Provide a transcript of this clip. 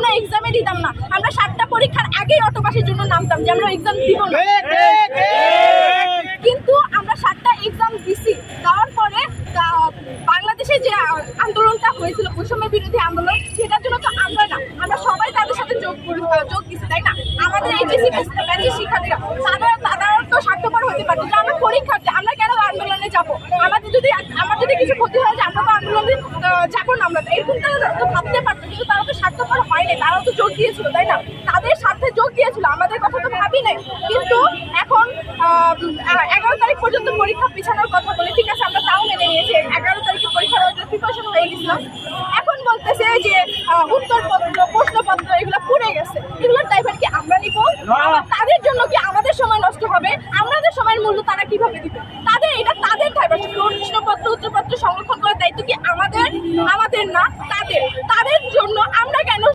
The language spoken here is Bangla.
আমরা এক্সামে দিতাম না, আমরা 7টা পরীক্ষার আগেই অটোপাসের জন্য নামতাম যে আমরা এক্সাম দিব না। কিন্তু আমরা 7টা এক্সাম দিছি, দেওয়ার পরে বাংলাদেশে যে আন্দোলনটা হয়েছিল বৈষম্য বিরোধী আন্দোলন, সেটার জন্য তো আমরা না, আমরা সবাই তাদের সাথে যোগ দিচ্ছি, তাই না? আমাদের এইচএসসি ব্যাচের শিক্ষার্থীরা তারা তো স্বার্থপর হতে পারতো যে আমরা পরীক্ষার্থী, আমরা কেন আন্দোলনে যাবো, আমার যদি কিছু ক্ষতি হয় যে আমরা তো আন্দোলনে যাবো না, আমরা এরকম তারা তো ভাবতে পারতো। কিন্তু তারা তো স্বার্থপর হয়নি, তারাও তো যোগ দিয়েছিল, তাই না? তাদের স্বার্থে যোগ দিয়েছিল, আমাদের কথা তো ভাবি নাই। কিন্তু এখন 11 তারিখ পর্যন্ত পরীক্ষা পিছানোর কথা বলে, ঠিক আছে আমরা তাও মেনে নিয়েছি, 11 তারিখে পরীক্ষার প্রিপারেশন হয়ে গেছিলাম। এখন বলতেছে যে উত্তরপত্র প্রশ্নপত্র এগুলো পুড়ে গেছে, এগুলোর দায়ভার কি আমরা নিব? তাদের জন্য কি আমাদের সময় নষ্ট হবে? আমাদের সময়ের মূল্য তারা কিভাবে দিবে? এটা তাদের দায়ভার। প্রশ্নপত্র উত্তরপত্র সংরক্ষণ করার দায়িত্ব কি আমাদের না?